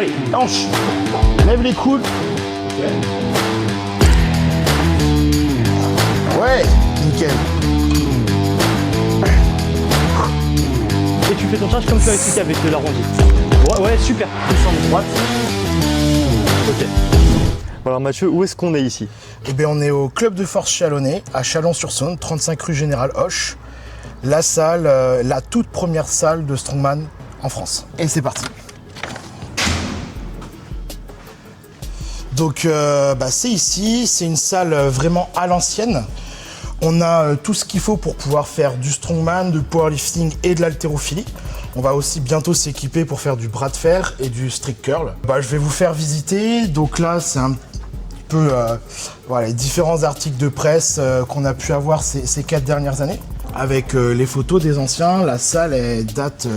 Allez, hanche. Lève les coudes. Ouais, nickel. Et tu fais ton charge comme tu as expliqué avec l'arrondi. Ouais, super. Descends de droite. Ok. Alors Mathieu, où est-ce qu'on est ici? Eh bien, on est au Club de Force Chalonnais, à Chalon-sur-Saône, 35 rue Général Hoche. La salle, la toute première salle de Strongman en France. Et c'est parti. Donc, c'est ici, c'est une salle vraiment à l'ancienne. On a tout ce qu'il faut pour pouvoir faire du strongman, du powerlifting et de l'haltérophilie. On va aussi bientôt s'équiper pour faire du bras de fer et du strict curl. Je vais vous faire visiter. Donc là, c'est un peu les différents articles de presse qu'on a pu avoir ces 4 dernières années. Avec les photos des anciens, la salle elle date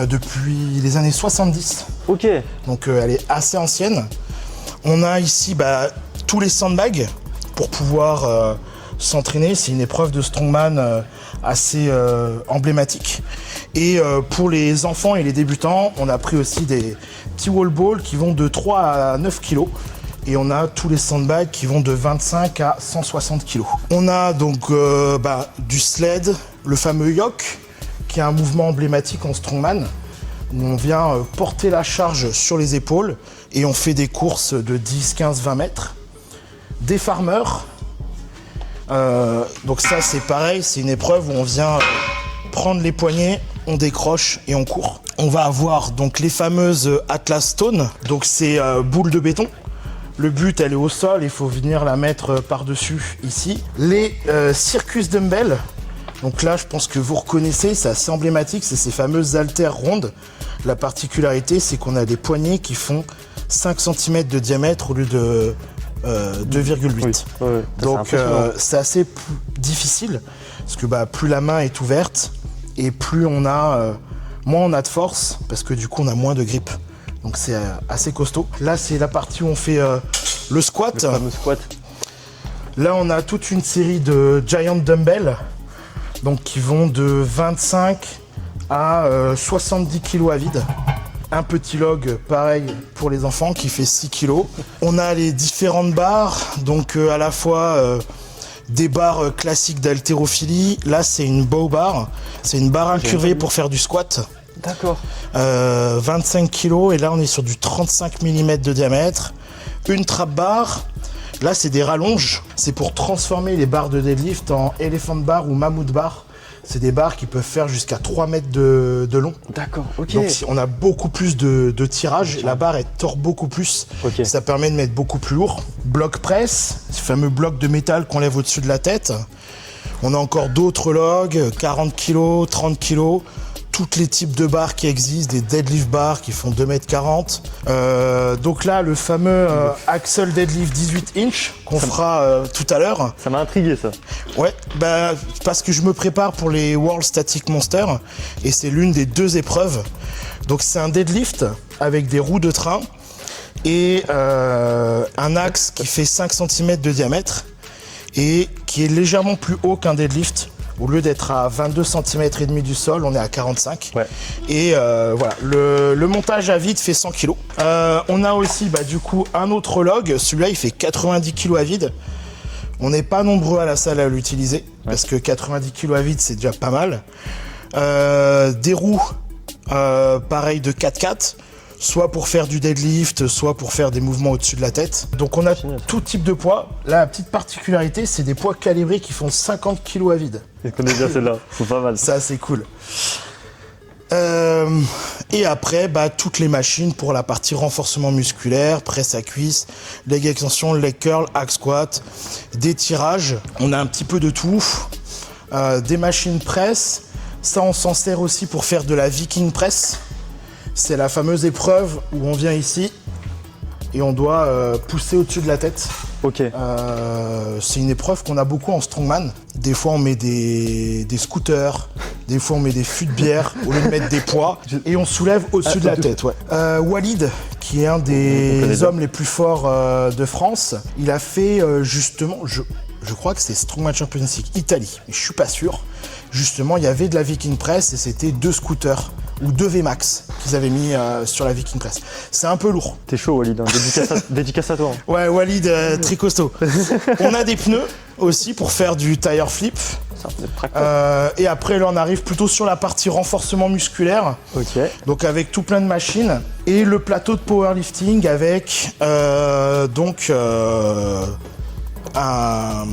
depuis les années 70. Ok. Donc elle est assez ancienne. On a ici tous les sandbags pour pouvoir s'entraîner. C'est une épreuve de strongman assez emblématique. Et pour les enfants et les débutants, on a pris aussi des petits wall balls qui vont de 3 à 9 kg. Et on a tous les sandbags qui vont de 25 à 160 kg. On a donc du sled, le fameux yoke, qui est un mouvement emblématique en strongman, où on vient porter la charge sur les épaules et on fait des courses de 10, 15, 20 mètres. Des farmers, donc ça c'est pareil, c'est une épreuve où on vient prendre les poignets, on décroche et on court. On va avoir donc les fameuses Atlas Stone, donc c'est boules de béton. Le but, elle est au sol, il faut venir la mettre par-dessus ici. Les Circus Dumbbell, donc là je pense que vous reconnaissez, c'est assez emblématique, c'est ces fameuses haltères rondes. La particularité, c'est qu'on a des poignées qui font 5 cm de diamètre au lieu de 2,8. Oui, donc c'est assez difficile, parce que plus la main est ouverte, et plus on a, moins on a de force, parce que du coup on a moins de grip. Donc c'est assez costaud. Là, c'est la partie où on fait le squat. Le fameux squat. Là, on a toute une série de giant dumbbell, donc qui vont de 25 à 70 kg à vide. Un petit log, pareil pour les enfants, qui fait 6 kg. On a les différentes barres, donc à la fois des barres classiques d'haltérophilie. Là, c'est une bow bar. C'est une barre incurvée pour faire du squat. D'accord. 25 kg et là on est sur du 35 mm de diamètre. Une trap bar, là c'est des rallonges, c'est pour transformer les barres de deadlift en elephant bar ou mammouth bar. C'est des barres qui peuvent faire jusqu'à 3 mètres de long. D'accord, ok. Donc on a beaucoup plus de tirage, la barre elle tord beaucoup plus, ça permet de mettre beaucoup plus lourd. Bloc press, ce fameux bloc de métal qu'on lève au-dessus de la tête. On a encore d'autres logs, 40 kg, 30 kg. Tous les types de barres qui existent, des deadlift bars qui font 2,40 m. Donc là, le fameux Axel Deadlift 18 inch qu'on fera tout à l'heure. Ça m'a intrigué ça. Ouais, parce que je me prépare pour les World Static Monster et c'est l'une des 2 épreuves. Donc c'est un deadlift avec des roues de train et un axe qui fait 5 cm de diamètre et qui est légèrement plus haut qu'un deadlift. Au lieu d'être à 22 cm et demi du sol, on est à 45. Ouais. Et voilà, le montage à vide fait 100 kg. On a aussi du coup un autre log. Celui-là, il fait 90 kg à vide. On n'est pas nombreux à la salle à l'utiliser parce que 90 kg à vide, c'est déjà pas mal. Des roues, pareil de 4x4. Soit pour faire du deadlift, soit pour faire des mouvements au-dessus de la tête. Donc on a tout type de poids. Là, la petite particularité, c'est des poids calibrés qui font 50 kg à vide. Je connais bien celle-là, c'est pas mal. Ça, c'est cool. Et après, toutes les machines pour la partie renforcement musculaire, presse à cuisse, leg extension, leg curl, hack squat, des tirages. On a un petit peu de tout. Des machines presse. Ça, on s'en sert aussi pour faire de la Viking press. C'est la fameuse épreuve où on vient ici et on doit pousser au-dessus de la tête. Ok. C'est une épreuve qu'on a beaucoup en strongman. Des fois on met des scooters, des fois on met des fûts de bière au lieu de mettre des poids et on soulève au-dessus de la tête. Ouais. Walid, qui est un des hommes les plus forts de France, il a fait justement, je crois que c'est Strongman Champions League Italie, mais je suis pas sûr. Justement, il y avait de la Viking Press et c'était 2 scooters ou 2 VMAX qu'ils avaient mis sur la Viking Press. C'est un peu lourd. T'es chaud, Walid, hein. Dédicace à toi. Ouais, Walid, très costaud. On a des pneus aussi pour faire du tire flip. Et après, là, on arrive plutôt sur la partie renforcement musculaire. Ok. Donc avec tout plein de machines. Et le plateau de powerlifting avec un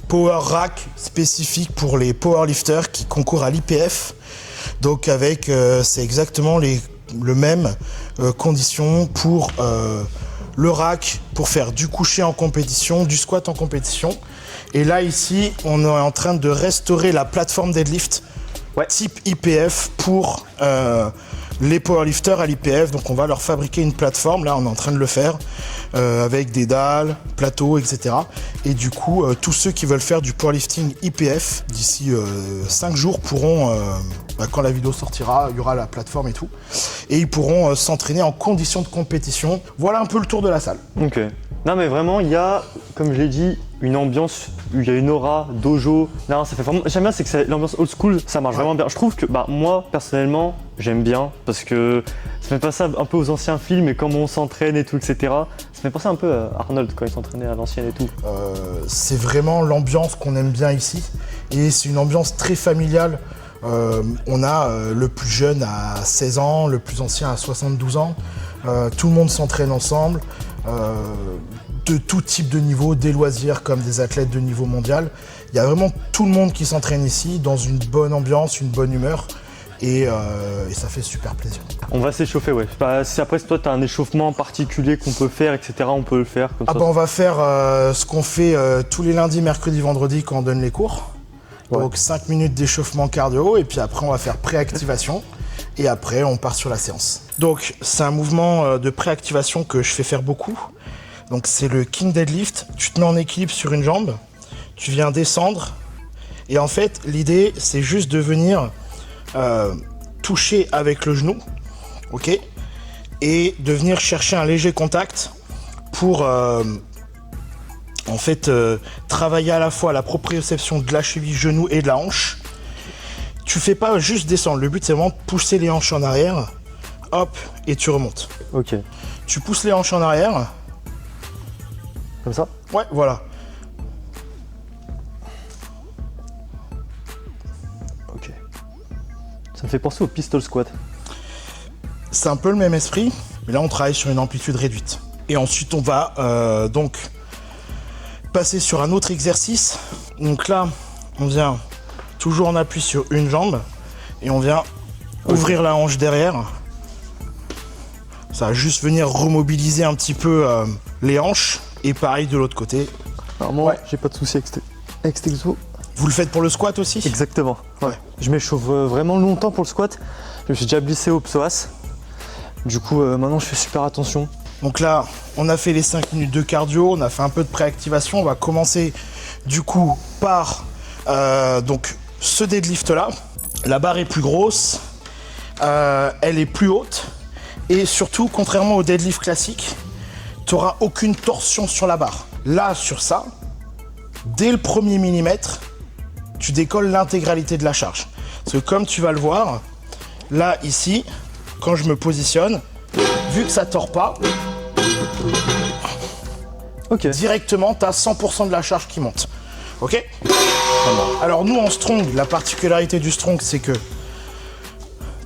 power rack spécifique pour les powerlifters qui concourent à l'IPF. Donc avec, c'est exactement le même conditions pour le rack, pour faire du couché en compétition, du squat en compétition. Et là, ici, on est en train de restaurer la plateforme deadlift type IPF pour les powerlifters à l'IPF. Donc, on va leur fabriquer une plateforme. Là, on est en train de le faire avec des dalles, plateaux, etc. Et du coup, tous ceux qui veulent faire du powerlifting IPF d'ici 5 jours pourront, quand la vidéo sortira, il y aura la plateforme et tout. Et ils pourront s'entraîner en conditions de compétition. Voilà un peu le tour de la salle. Ok. Non mais vraiment, il y a, comme je l'ai dit, une ambiance, il y a une aura, dojo. Non, ça fait vraiment. J'aime bien, c'est que l'ambiance old school, ça marche vraiment bien. Je trouve que, moi, personnellement, j'aime bien parce que ça me fait penser un peu aux anciens films et comment on s'entraîne et tout, etc. Ça me fait penser un peu à Arnold quand il s'entraînait à l'ancienne et tout. C'est vraiment l'ambiance qu'on aime bien ici. Et c'est une ambiance très familiale. On a le plus jeune à 16 ans, le plus ancien à 72 ans. Tout le monde s'entraîne ensemble. De tout type de niveau, des loisirs comme des athlètes de niveau mondial. Il y a vraiment tout le monde qui s'entraîne ici dans une bonne ambiance, une bonne humeur et ça fait super plaisir. On va s'échauffer, ouais. Si après toi tu as un échauffement particulier qu'on peut faire, etc., on peut le faire comme ça. On va faire ce qu'on fait tous les lundis, mercredis, vendredis quand on donne les cours. Ouais. Donc 5 minutes d'échauffement cardio et puis après on va faire préactivation. Et après, on part sur la séance. Donc, c'est un mouvement de préactivation que je fais faire beaucoup. Donc, c'est le King Deadlift. Tu te mets en équilibre sur une jambe, tu viens descendre. Et en fait, l'idée, c'est juste de venir toucher avec le genou, ok, et de venir chercher un léger contact pour, travailler à la fois la proprioception de la cheville, genou et de la hanche. Tu fais pas juste descendre, le but c'est vraiment de pousser les hanches en arrière, hop, et tu remontes. Ok. Tu pousses les hanches en arrière. Comme ça ? Ouais, voilà. Ok. Ça me fait penser au pistol squat. C'est un peu le même esprit, mais là on travaille sur une amplitude réduite. Et ensuite on va donc passer sur un autre exercice. Donc là, on vient... toujours en appui sur une jambe et on vient ouvrir la hanche derrière. Ça va juste venir remobiliser un petit peu les hanches et pareil de l'autre côté. Alors moi, j'ai pas de souci avec cet exo. Vous le faites pour le squat aussi ? Exactement. Ouais. Je m'échauffe vraiment longtemps pour le squat. Je me suis déjà blessé au psoas. Du coup, maintenant je fais super attention. Donc là, on a fait les 5 minutes de cardio, on a fait un peu de préactivation. On va commencer du coup par ce deadlift là, la barre est plus grosse, elle est plus haute et surtout, contrairement au deadlift classique, tu n'auras aucune torsion sur la barre. Là, sur ça, dès le premier millimètre, tu décolles l'intégralité de la charge. Parce que comme tu vas le voir, là, ici, quand je me positionne, vu que ça ne tord pas, directement, tu as 100% de la charge qui monte. Ok ? Alors nous en strong, la particularité du strong c'est que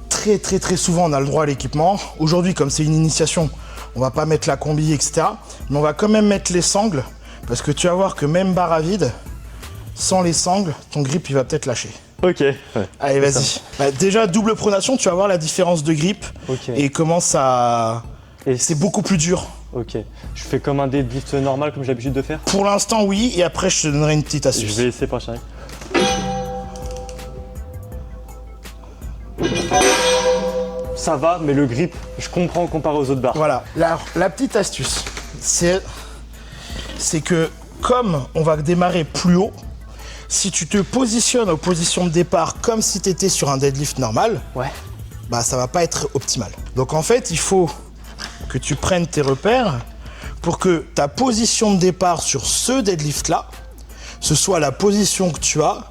très souvent on a le droit à l'équipement. Aujourd'hui comme c'est une initiation, on va pas mettre la combi etc. Mais on va quand même mettre les sangles parce que tu vas voir que même barre à vide, sans les sangles, ton grip il va peut-être lâcher. Ok. Ouais, allez vas-y. Déjà double pronation, tu vas voir la différence de grip et comment ça... c'est beaucoup plus dur. Ok. Je fais comme un deadlift normal comme j'ai l'habitude de faire ? Pour l'instant oui, et après je te donnerai une petite astuce. Je vais essayer par chérie. Ça va, mais le grip, je comprends comparé aux autres barres. Voilà, la petite astuce, c'est que comme on va démarrer plus haut, si tu te positionnes aux positions de départ comme si tu étais sur un deadlift normal, ça va pas être optimal. Donc en fait, il faut que tu prennes tes repères pour que ta position de départ sur ce deadlift-là, ce soit la position que tu as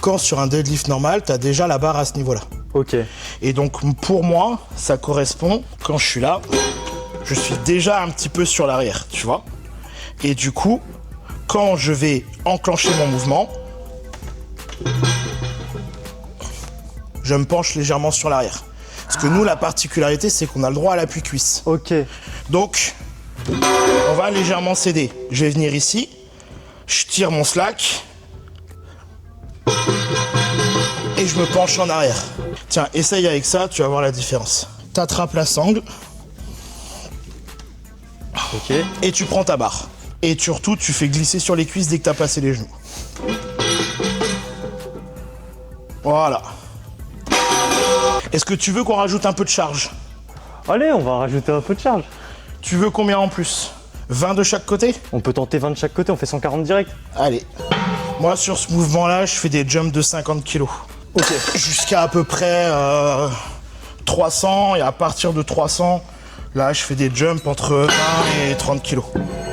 quand sur un deadlift normal, tu as déjà la barre à ce niveau-là. Ok. Et donc pour moi, ça correspond, quand je suis là, je suis déjà un petit peu sur l'arrière, tu vois. Et du coup, quand je vais enclencher mon mouvement, je me penche légèrement sur l'arrière. Parce que nous, la particularité, c'est qu'on a le droit à l'appui cuisse. Ok. Donc, on va légèrement céder. Je vais venir ici, je tire mon slack et je me penche en arrière. Tiens, essaye avec ça, tu vas voir la différence. T'attrapes la sangle Ok. et tu prends ta barre. Et surtout, tu fais glisser sur les cuisses dès que t'as passé les genoux. Voilà. Est-ce que tu veux qu'on rajoute un peu de charge? Allez, on va rajouter un peu de charge. Tu veux combien en plus? 20 de chaque côté? On peut tenter 20 de chaque côté, on fait 140 direct. Allez. Moi, sur ce mouvement-là, je fais des jumps de 50 kg. Ok. Jusqu'à à peu près 300. Et à partir de 300, là, je fais des jumps entre 20 et 30 kg. De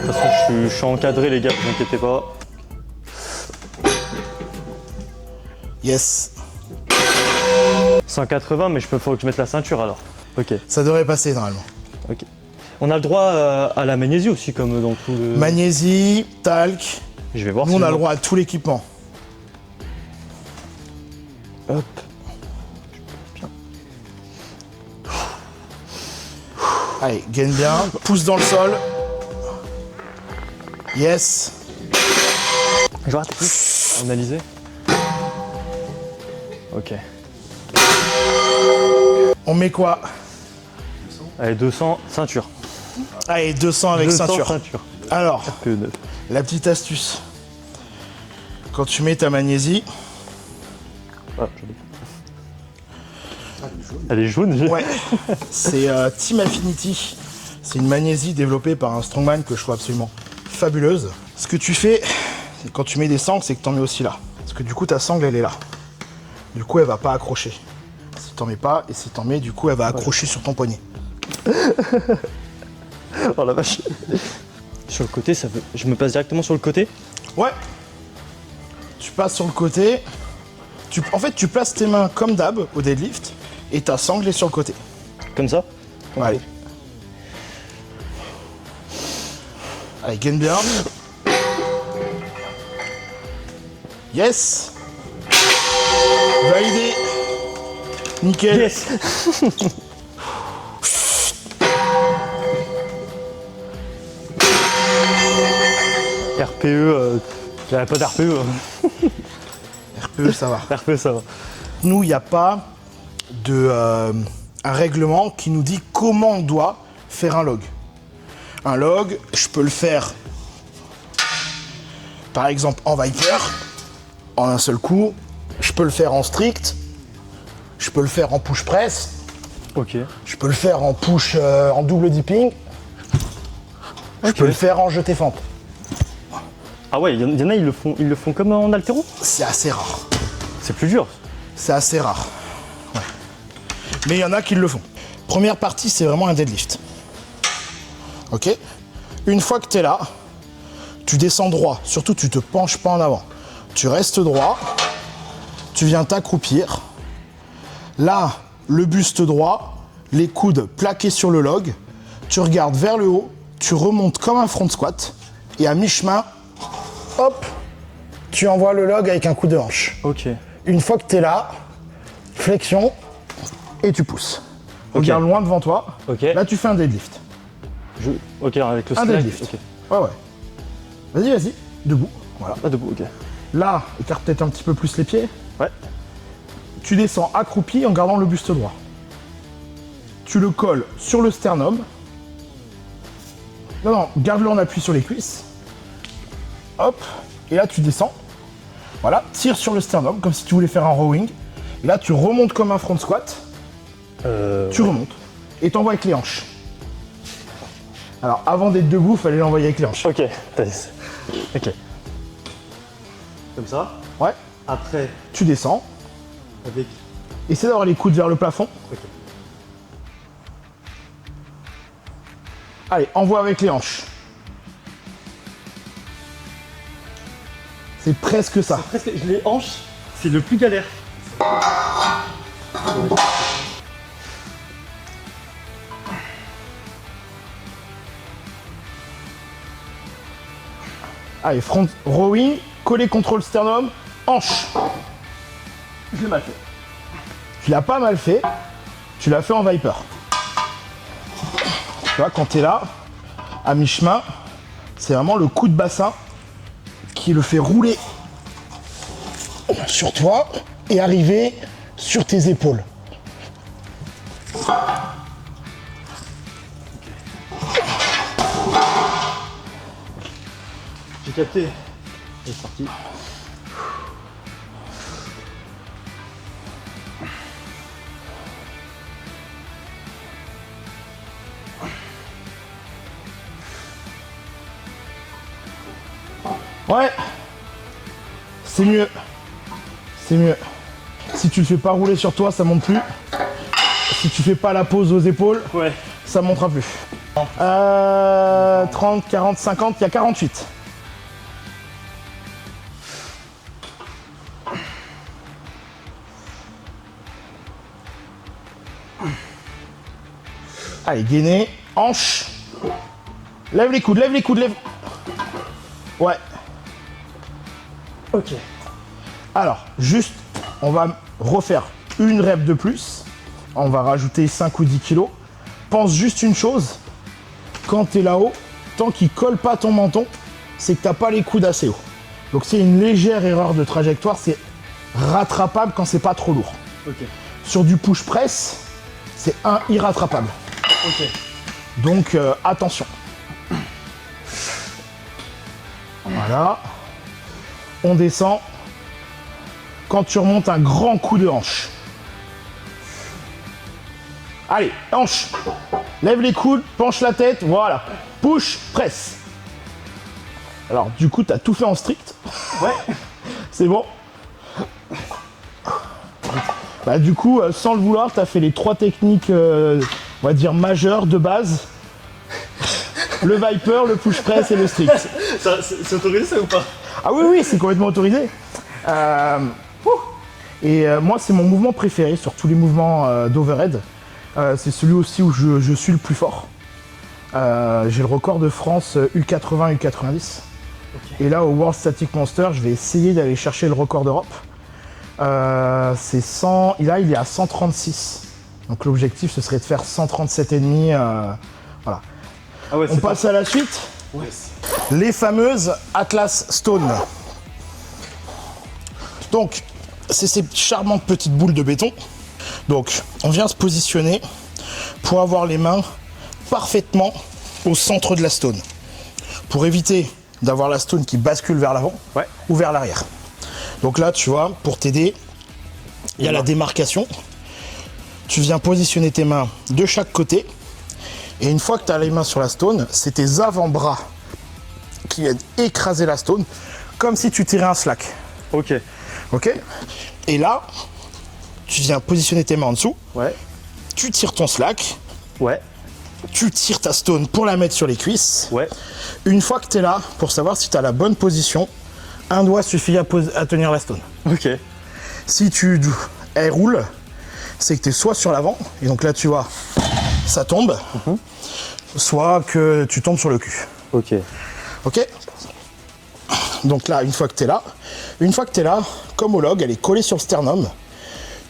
toute façon, je suis encadré, les gars, ne vous inquiétez pas. Yes. 180, mais faut que je mette la ceinture alors. Ok. Ça devrait passer normalement. Ok. On a le droit à la magnésie aussi, comme dans tout le. Magnésie, talc. Je vais voir Nous, si on a je- le droit à tout l'équipement. Hop. Allez, gaine bien. Pouce dans le sol. Yes. Je vois la technique. Analyser. Ok. On met quoi? Allez, 200, ceinture. Allez, 200 avec 200 ceinture. ceinture. Alors, PE9. la petite astuce. Quand tu mets ta magnésie, Ah, j'en ai pas. Elle est jaune, ouais, c'est Team Affinity. C'est une magnésie développée par un strongman que je trouve absolument fabuleuse. Ce que tu fais, quand tu mets des sangles, c'est que tu en mets aussi là. Parce que du coup, ta sangle, elle est là. Du coup, elle va pas accrocher. Si t'en mets pas, et si t'en mets, du coup, elle va accrocher sur ton poignet. Oh la vache. Sur le côté, ça veut. Je me passe directement sur le côté. Ouais. Tu passes sur le côté. En fait, tu places tes mains comme d'hab au deadlift et ta sangle est sur le côté. Comme ça. Allez. Allez, gaine bien. Yes. Validé. Nickel. Yes. RPE, j'avais pas d'RPE. RPE, ça va. RPE, ça va. Nous, il n'y a pas un règlement qui nous dit comment on doit faire un log. Un log, je peux le faire, par exemple, en Viper, en un seul coup. Je peux le faire en strict. Je peux le faire en push press. Ok. Je peux le faire en push, en double dipping. Je peux le faire en jeté fente. Ah ouais, il y en a, ils le font comme en haltéro. C'est assez rare. C'est plus dur. C'est assez rare. Ouais. Mais il y en a qui le font. Première partie, c'est vraiment un deadlift. Ok? Une fois que tu es là, tu descends droit. Surtout, tu te penches pas en avant. Tu restes droit. Tu viens t'accroupir. Là, le buste droit, les coudes plaqués sur le log. Tu regardes vers le haut. Tu remontes comme un front squat. Et à mi-chemin, hop, tu envoies le log avec un coup de hanche. Ok. Une fois que tu es là, flexion et tu pousses. Regarde loin devant toi. Ok. Là, tu fais un deadlift. Ok, avec le Un slack. deadlift. Ok. Ouais, ouais. Vas-y, vas-y. Debout. Voilà. Ah, debout, ok. Là, écarte peut-être un petit peu plus les pieds. Ouais. Tu descends accroupi en gardant le buste droit. Tu le colles sur le sternum. Non, non, garde-le en appui sur les cuisses. Hop. Et là, tu descends. Voilà, tire sur le sternum, comme si tu voulais faire un rowing. Et là, tu remontes comme un front squat. Tu remontes. Et t'envoies avec les hanches. Alors, avant d'être debout, fallait l'envoyer avec les hanches. Ok. Ok. Comme ça. Ouais. Après, Tu descends. avec. Essaie d'avoir les coudes vers le plafond. Ok. Allez, envoie avec les hanches. C'est presque ça. Presque, les hanches, c'est le plus galère. Allez, front rowing, collé contre le sternum, hanche. Je l'ai mal fait. Tu l'as pas mal fait, tu l'as fait en Viper. Tu vois, quand tu es là, à mi-chemin, c'est vraiment le coup de bassin qui le fait rouler sur toi et arriver sur tes épaules. J'ai capté. C'est parti. Ouais, c'est mieux. C'est mieux. Si tu le fais pas rouler sur toi, ça monte plus. Si tu fais pas la pause aux épaules, Ouais. ça montera plus. 30, 40, 50, il y a 48. Allez, gainer, hanche. Lève les coudes, lève les coudes, lève. Ouais. Ok. Alors, juste, on va refaire une rep de plus. On va rajouter 5 ou 10 kilos. Pense juste une chose. Quand tu es là-haut, tant qu'il colle pas ton menton, c'est que tu n'as pas les coudes assez haut. Donc c'est une légère erreur de trajectoire, c'est rattrapable quand c'est pas trop lourd. Ok. Sur du push press, c'est irrattrapable. Ok. Donc attention. Voilà. On descend. Quand tu remontes, un grand coup de hanche. Allez, hanche. Lève les coudes, penche la tête, voilà. Push, presse. Alors, du coup, tu as tout fait en strict. Ouais. C'est bon. Bah, du coup, sans le vouloir, tu as fait les 3 techniques, on va dire, majeures de base. Le Viper, le push press et le strict. C'est autorisé ça ou pas? Ah oui, oui, c'est complètement autorisé. Moi, c'est mon mouvement préféré sur tous les mouvements d'overhead. C'est celui aussi où je suis le plus fort. J'ai le record de France U80, U90. Okay. Et là, au World Static Monster, je vais essayer d'aller chercher le record d'Europe. C'est 100. Là, il est à 136. Donc l'objectif, ce serait de faire 137,5. Voilà. Ah ouais, on passe à la suite. Ouais. Les fameuses Atlas Stone. Donc, c'est ces charmantes petites boules de béton. Donc, on vient se positionner pour avoir les mains parfaitement au centre de la stone. Pour éviter d'avoir la stone qui bascule vers l'avant ou vers l'arrière. Donc là, tu vois, pour t'aider, il y a la démarcation. Tu viens positionner tes mains de chaque côté. Et une fois que tu as les mains sur la stone, c'est tes avant-bras qui viennent écraser la stone, comme si tu tirais un slack. Ok. Ok. Et là, tu viens positionner tes mains en dessous. Ouais. Tu tires ton slack. Ouais. Tu tires ta stone pour la mettre sur les cuisses. Ouais. Une fois que tu es là, pour savoir si tu as la bonne position, un doigt suffit à tenir la stone. Ok. Si elle roule, c'est que tu es soit sur l'avant, et donc là tu vois, ça tombe, soit que tu tombes sur le cul. Ok. Ok. Donc là, une fois que tu es là, comme au log, elle est collée sur le sternum,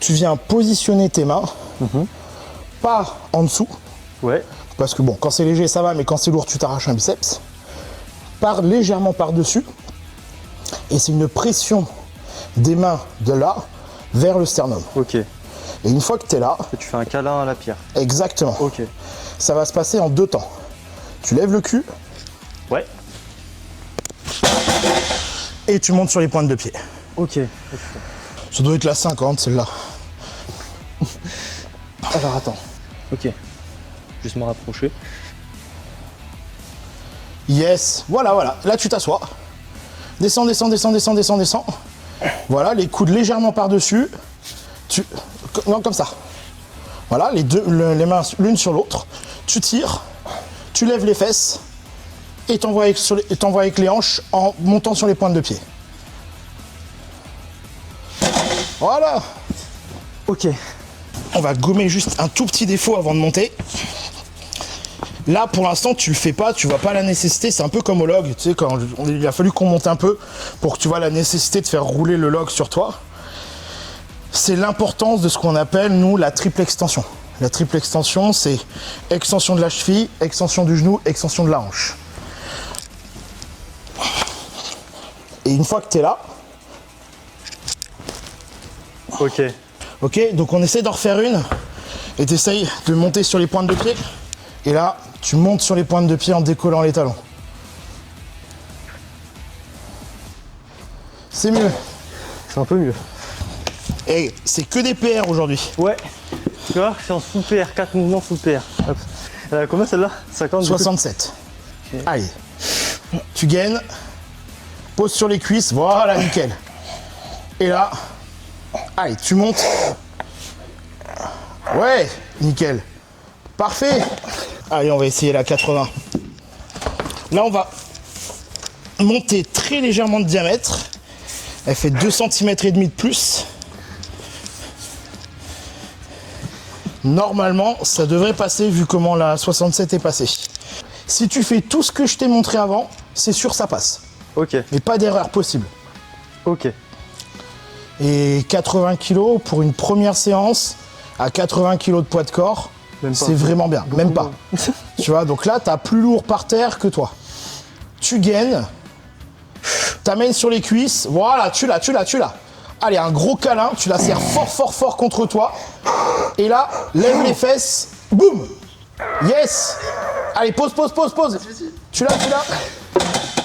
tu viens positionner tes mains, pas en dessous. Ouais. Parce que bon, quand c'est léger, ça va, mais quand c'est lourd, tu t'arraches un biceps. Pars légèrement par-dessus. Et c'est une pression des mains de là vers le sternum. Ok. Et une fois que tu es là... Et tu fais un câlin à la pierre. Exactement. Ok. Ça va se passer en 2 temps. Tu lèves le cul. Ouais. Et tu montes sur les pointes de pied. Ok. Ça doit être la 50, celle-là. Alors attends. Ok. Juste me rapprocher. Yes. Voilà, voilà. Là, tu t'assois. Descends, descends, descends, descends, descends, descends. Voilà, les coudes légèrement par-dessus. Non, comme ça. Voilà, les mains l'une sur l'autre. Tu tires, tu lèves les fesses et t'envoies avec les hanches en montant sur les pointes de pied. Voilà. Ok. On va gommer juste un tout petit défaut avant de monter. Là, pour l'instant, tu le fais pas, tu vois pas la nécessité. C'est un peu comme au log, tu sais, quand il a fallu qu'on monte un peu pour que tu vois la nécessité de faire rouler le log sur toi. C'est l'importance de ce qu'on appelle, nous, la triple extension. La triple extension, c'est extension de la cheville, extension du genou, extension de la hanche. Et une fois que tu es là, Ok. ok, donc on essaie d'en refaire une et tu essayes de monter sur les pointes de pied. Et là, tu montes sur les pointes de pied en décollant les talons. C'est mieux. C'est un peu mieux. Et c'est que des PR aujourd'hui. Ouais. Tu vois, c'est en sous PR, 4 mouvements sous PR. Hop. Elle a combien celle-là 50 67. Allez. Tu gaines. Pose sur les cuisses. Voilà, nickel. Et là, allez, tu montes. Ouais, nickel. Parfait. Allez, on va essayer la 80. Là, on va monter très légèrement de diamètre. Elle fait 2 cm et demi de plus. Normalement, ça devrait passer vu comment la 67 est passée. Si tu fais tout ce que je t'ai montré avant, c'est sûr ça passe. Ok. Mais pas d'erreur possible. Ok. Et 80 kg pour une première séance à 80 kg de poids de corps, Même pas. c'est vraiment bien. Même pas. Tu vois, donc là, tu as plus lourd par terre que toi. Tu gaines, t'amènes sur les cuisses, voilà, tu l'as. Allez, un gros câlin, tu la serres fort contre toi. Et là, lève les fesses, boum. Yes. Allez, pose. Tu l'as.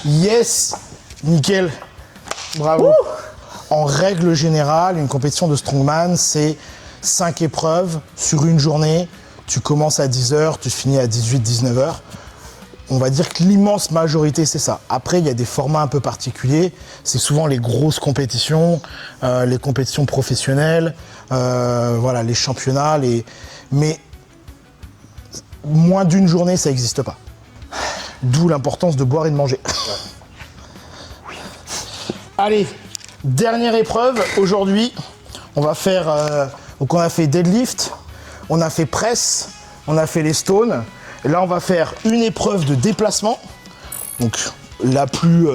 Yes. Nickel. Bravo. En règle générale, une compétition de strongman, c'est 5 épreuves sur une journée. Tu commences à 10h, tu finis à 18-19h. On va dire que l'immense majorité, c'est ça. Après, il y a des formats un peu particuliers. C'est souvent les grosses compétitions, les compétitions professionnelles, voilà, les championnats. Mais moins d'une journée, ça n'existe pas. D'où l'importance de boire et de manger. Oui. Allez, dernière épreuve. Aujourd'hui, on va faire... donc on a fait deadlift, on a fait presse, on a fait les stones. Et là, on va faire une épreuve de déplacement, donc la plus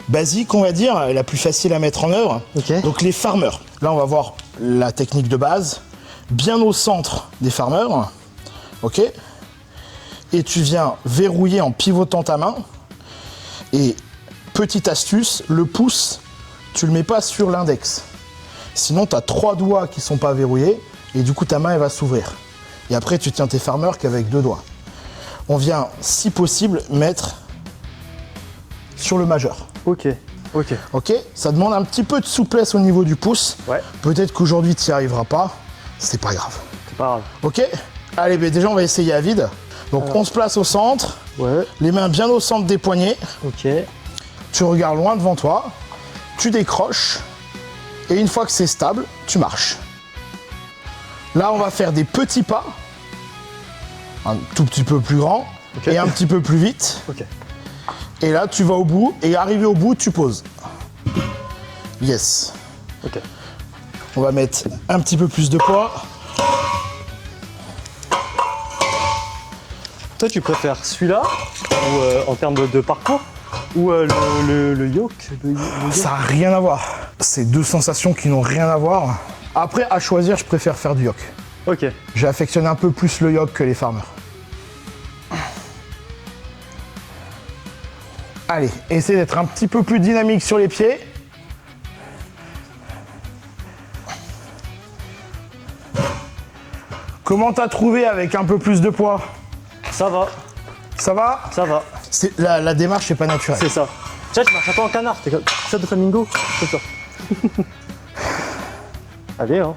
basique, on va dire, et la plus facile à mettre en œuvre. Ok. Donc les farmers. Là, on va voir la technique de base, bien au centre des farmers. Ok. Et tu viens verrouiller en pivotant ta main. Et petite astuce, le pouce, tu le mets pas sur l'index. Sinon, tu as 3 doigts qui sont pas verrouillés, et du coup, ta main, elle va s'ouvrir. Et après, tu tiens tes farmers qu'avec 2 doigts. On vient, si possible, mettre sur le majeur. Ok. Ok. Ça demande un petit peu de souplesse au niveau du pouce. Ouais. Peut-être qu'aujourd'hui, tu n'y arriveras pas. C'est pas grave. C'est pas grave. Ok. Allez, ben déjà, on va essayer à vide. Donc, on se place au centre. Ouais. Les mains bien au centre des poignets. Ok. Tu regardes loin devant toi. Tu décroches. Et une fois que c'est stable, tu marches. Là, on va faire des petits pas, un tout petit peu plus grand, et un petit peu plus vite. Ok. Et là, tu vas au bout, et arrivé au bout, tu poses. Yes. Ok. On va mettre un petit peu plus de poids. Toi, tu préfères celui-là, ou en termes de parcours, ou le yoke, le yoke. Ça n'a rien à voir. C'est 2 sensations qui n'ont rien à voir. Après, à choisir, je préfère faire du yoke. Ok. J'affectionne un peu plus le yoke que les farmers. Allez, essaie d'être un petit peu plus dynamique sur les pieds. Comment t'as trouvé avec un peu plus de poids? Ça va. Ça va? Ça va. La démarche n'est pas naturelle. C'est ça. Tiens, tu marches un peu en canard. T'es comme ça de flamingo. C'est ça. Allez, hein.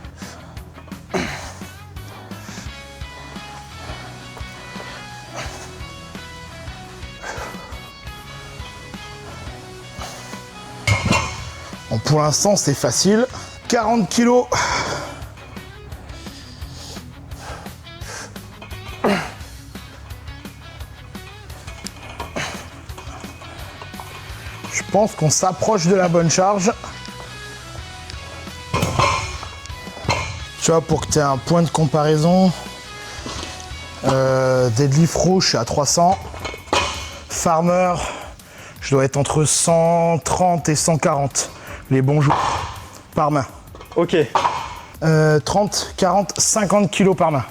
Bon, pour l'instant, c'est facile. 40 kilos. Je pense qu'on s'approche de la bonne charge. Tu vois, pour que tu aies un point de comparaison, deadlift row, je suis à 300. Farmer, je dois être entre 130 et 140 les bons jours par main. Ok. 30, 40, 50 kilos par main.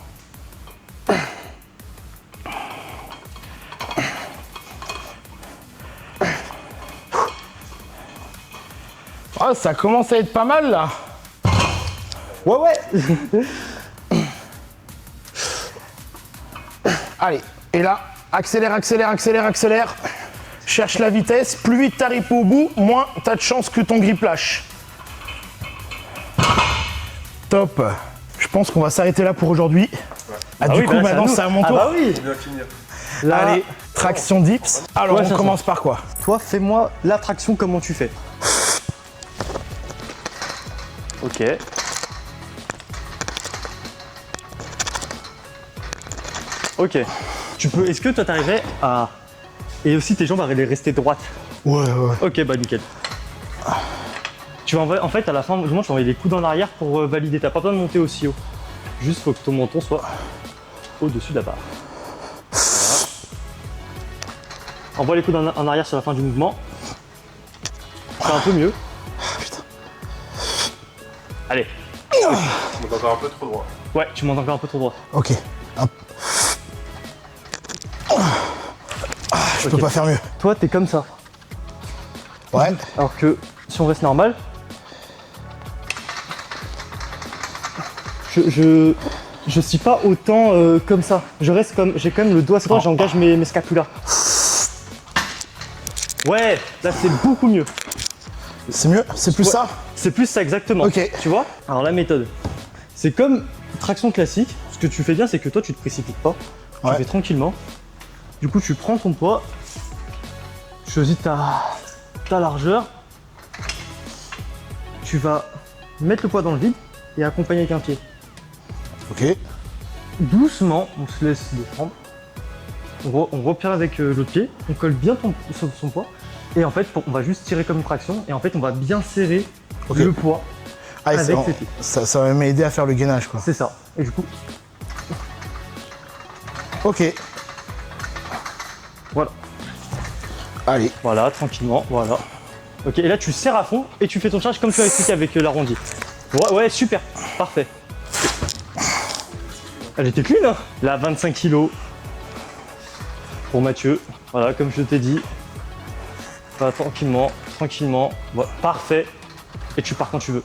Ah, ça commence à être pas mal là. Ouais. Allez, et là, accélère, accélère, accélère, accélère. Cherche la vitesse. Plus vite tu arrives au bout, moins tu as de chance que ton grip lâche. Top. Je pense qu'on va s'arrêter là pour aujourd'hui. Ah, du coup, maintenant, c'est à mon tour. Ah bah oui. Là, Allez, traction dips. Alors, Ouais, on ça commence par quoi? toi, fais-moi la traction comment tu fais. Ok. Ok. Tu peux. Est-ce que toi t'arriverais à. Et aussi tes jambes allaient rester droites. Ouais. Ok, bah nickel. Tu vas en fait à la fin, du moment tu vas envoyer les coudes en arrière pour valider. T'as pas besoin de monter aussi haut. Juste faut que ton menton soit au-dessus de la barre. Voilà. Envoie les coudes en arrière sur la fin du mouvement. C'est un peu mieux. Putain. Allez. Tu montes encore un peu trop droit. Ouais, tu montes encore un peu trop droit. Ok. Hop. Je peux Ok. pas faire mieux. Toi, t'es comme ça. Ouais. Alors que si on reste normal, je suis pas autant comme ça. Je reste comme, j'ai quand même le doigt droit, j'engage mes scapulas. Ouais, là c'est beaucoup mieux. C'est mieux? C'est plus Ouais. ça? C'est plus ça exactement. Ok. Tu vois? Alors la méthode, c'est comme traction classique. Ce que tu fais bien, c'est que toi tu te précipites pas. Ouais. Tu fais tranquillement. Du coup, tu prends ton poids, tu choisis ta largeur. Tu vas mettre le poids dans le vide et accompagner avec un pied. Ok. Doucement, on se laisse descendre. On repère avec l'autre pied, on colle bien son poids. Et en fait, on va juste tirer comme une traction. Et en fait, on va bien serrer Ok. le poids Ah, et avec c'est- ses pieds. ça va m'aider à faire le gainage, quoi. C'est ça. Et du coup, Ok. voilà. Allez. Voilà, tranquillement, voilà. Ok, et là tu serres à fond et tu fais ton charge comme tu as expliqué avec l'arrondi. Ouais, super, parfait. Elle était clean, hein. Là, 25 kilos pour Mathieu. Voilà, comme je t'ai dit. Voilà, tranquillement, tranquillement. Voilà, parfait. Et tu pars quand tu veux.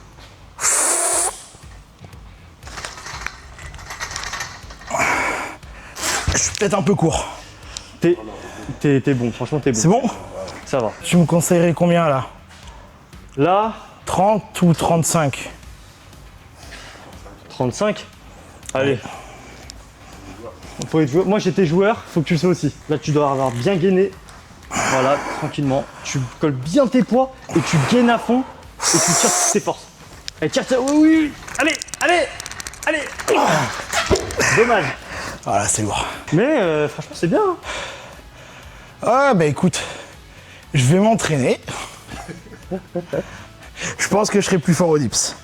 Je suis peut-être un peu court. T'es bon, franchement t'es bon. C'est bon? Ça va. Tu me conseillerais combien là? Là, 30 ou 35? 35. Allez. Pour être joueur. Moi j'étais joueur, faut que tu le sais aussi. Là tu dois avoir bien gainé. Voilà, tranquillement. Tu colles bien tes poids et tu gaines à fond et tu tires toutes tes forces. Allez, tire, oui. Allez. Dommage. Voilà, c'est lourd. Mais franchement c'est bien. Hein. Ah bah écoute, je vais m'entraîner. Je pense que je serai plus fort au dips.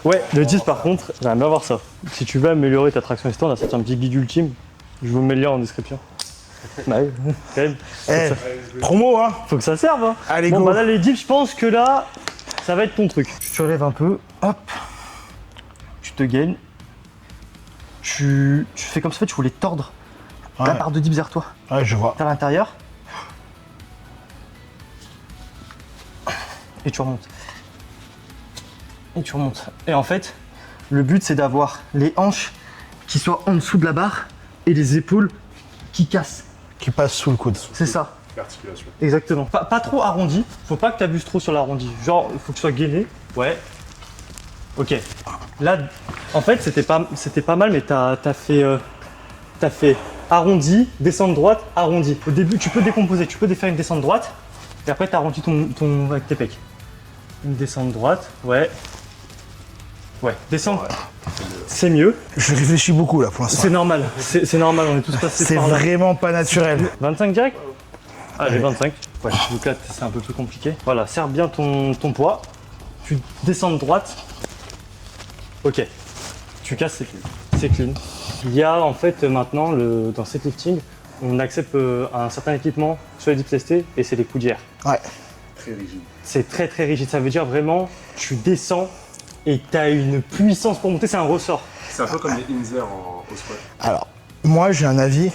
Ouais, le 10 par contre, j'aimerais bien voir ça. Si tu veux améliorer ta traction assistante, on a sorti un petit guide ultime. Je vous mets le lien en description. Bah oui, quand même. Eh, promo hein. Faut que ça serve. Hein. Allez, Bon, go. bah là, les dips, je pense que là, ça va être ton truc. Tu te relèves un peu, hop. Tu te gaines. Tu fais comme ça, tu voulais tordre la Ouais. barre de dips vers toi. Ouais, je vois. T'es à l'intérieur. Et tu remontes. Et tu remontes. Et en fait, le but, c'est d'avoir les hanches qui soient en dessous de la barre et les épaules qui cassent. Qui passe sous le coude. C'est ça. L'articulation. Exactement. Pas trop arrondi. Faut pas que tu abuses trop sur l'arrondi. Genre, il faut que tu sois gainé. Ouais. Ok. Là, en fait, c'était pas mal, mais t'as fait arrondi, descente droite, arrondi. Au début, tu peux décomposer. Tu peux faire une descente droite. Et après, tu arrondis ton avec tes pecs. Une descente droite. Ouais. Ouais. Descente. C'est mieux. Je réfléchis beaucoup là pour l'instant. C'est normal. C'est normal. On est tous passés C'est par là. vraiment pas naturel. 25 direct. Allez, 25. Ouais, donc là, c'est un peu plus compliqué. Voilà, serre bien ton poids. Tu descends de droite. Ok. Tu casses, c'est clean. Il y a en fait maintenant, dans streetlifting, on accepte un certain équipement sur les dips testés et c'est les coudières. Ouais. Très rigide. C'est très très rigide, ça veut dire vraiment, tu descends et tu as une puissance pour monter, c'est un ressort. C'est un peu comme les Inzer au squat. Alors, moi j'ai un avis.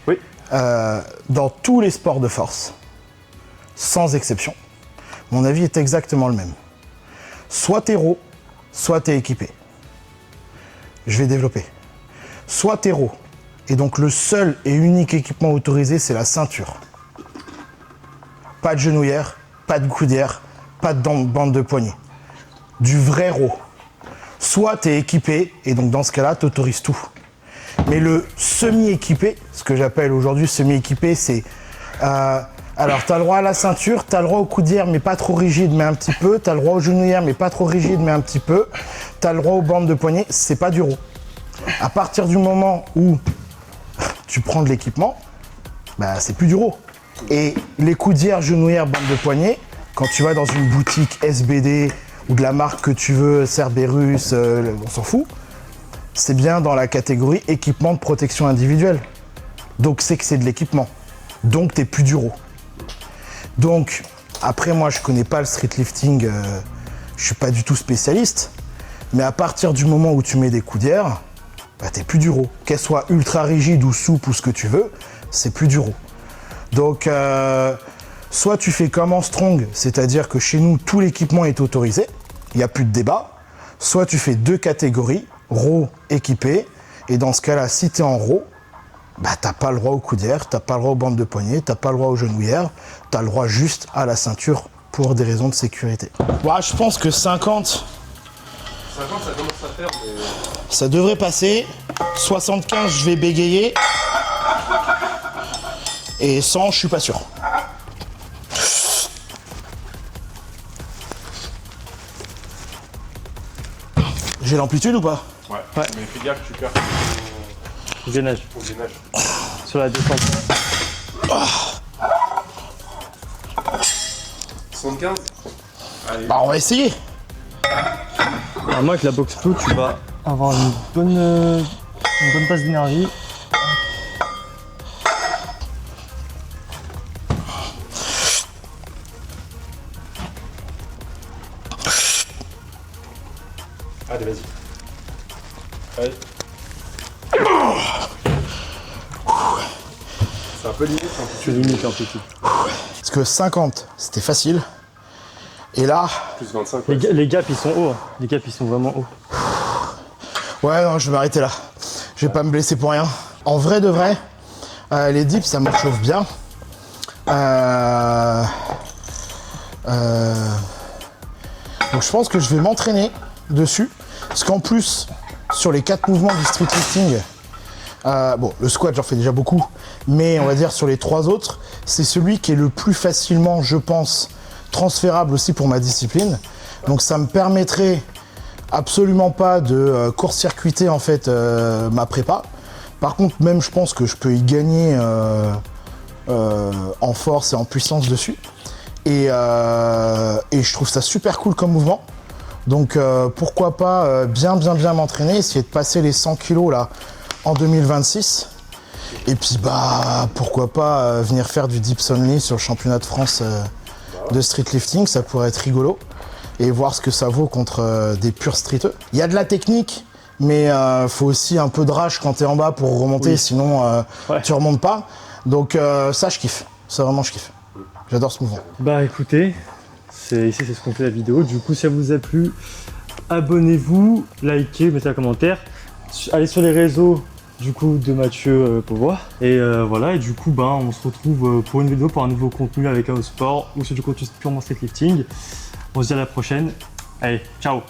Oui. Dans tous les sports de force, sans exception, mon avis est exactement le même. Soit t'es raw, soit t'es équipé. Je vais développer. Soit t'es raw, et donc le seul et unique équipement autorisé, c'est la ceinture. Pas de genouillère, pas de coudière, pas de bande de poignet. Du vrai raw. Soit t'es équipé, et donc dans ce cas-là, t'autorises tout. Mais le semi-équipé, ce que j'appelle aujourd'hui semi-équipé, c'est... alors, t'as le droit à la ceinture, t'as le droit aux coudières, mais pas trop rigide, mais un petit peu. T'as le droit aux genouillères, mais pas trop rigide, mais un petit peu. T'as le droit aux bandes de poignet, c'est pas du raw. À partir du moment où tu prends de l'équipement, bah, c'est plus du raw. Et les coudières, genouillères, bandes de poignet, quand tu vas dans une boutique SBD ou de la marque que tu veux, Cerberus, on s'en fout, c'est bien dans la catégorie équipement de protection individuelle. Donc c'est que c'est de l'équipement. Donc t'es plus du raw. Donc après moi je connais pas le streetlifting, je suis pas du tout spécialiste, mais à partir du moment où tu mets des coudières, bah t'es plus du raw. Qu'elles soient ultra rigides ou souples ou ce que tu veux, c'est plus du raw. Donc soit tu fais comme en strong, c'est-à-dire que chez nous tout l'équipement est autorisé, il n'y a plus de débat, soit tu fais deux catégories, raw équipé, et dans ce cas-là, si tu es en raw, bah t'as pas le droit aux coudières, t'as pas le droit aux bandes de poignet, t'as pas le droit aux genouillères, t'as le droit juste à la ceinture pour des raisons de sécurité. Ouais, je pense que 50, 50, ça commence à faire, mais... ça devrait passer. 75, je vais bégayer. Et 100, je suis pas sûr. J'ai l'amplitude ou pas? Ouais. Ouais. Mais fais gaffe, tu perds Gainage ton gainage. sur la descente. 75. Allez. Bah, on va essayer. Alors moi avec la box flow, tu vas avoir une bonne passe d'énergie. Allez, vas-y. Allez. C'est un peu limite, hein. Tu limites l'amplitude. Parce que 50, c'était facile. Et là, Plus 25, ouais. Les gaps ils sont hauts, hein. Les gaps ils sont vraiment hauts. ouais, non, je vais m'arrêter là. Je vais pas me blesser pour rien. En vrai de vrai, les dips, ça me chauffe bien. Donc je pense que je vais m'entraîner dessus. Parce qu'en plus, sur les 4 mouvements du streetlifting, bon, le squat, j'en fais déjà beaucoup. Mais on va dire sur les 3 autres, c'est celui qui est le plus facilement, je pense, transférable aussi pour ma discipline. Donc ça me permettrait absolument pas de court-circuiter en fait ma prépa. Par contre, même je pense que je peux y gagner en force et en puissance dessus. Et je trouve ça super cool comme mouvement. Donc pourquoi pas bien m'entraîner, essayer de passer les 100 kilos là en 2026. Et puis bah pourquoi pas venir faire du dips only sur le championnat de France de streetlifting, ça pourrait être rigolo. Et voir ce que ça vaut contre des purs streeteux. Il y a de la technique, mais faut aussi un peu de rage quand t'es en bas pour remonter, sinon tu remontes pas. Donc ça je kiffe, ça vraiment je kiffe. J'adore ce mouvement. Bah écoutez, ici c'est ce qu'on fait la vidéo. Du coup si ça vous a plu, abonnez-vous, likez, mettez un commentaire. Allez sur les réseaux du coup de Mathieu Pauvois. Et voilà, et du coup bah, on se retrouve pour une vidéo, pour un nouveau contenu avec un sport ou sur du contenu purement streetlifting. On se dit à la prochaine. Allez, ciao!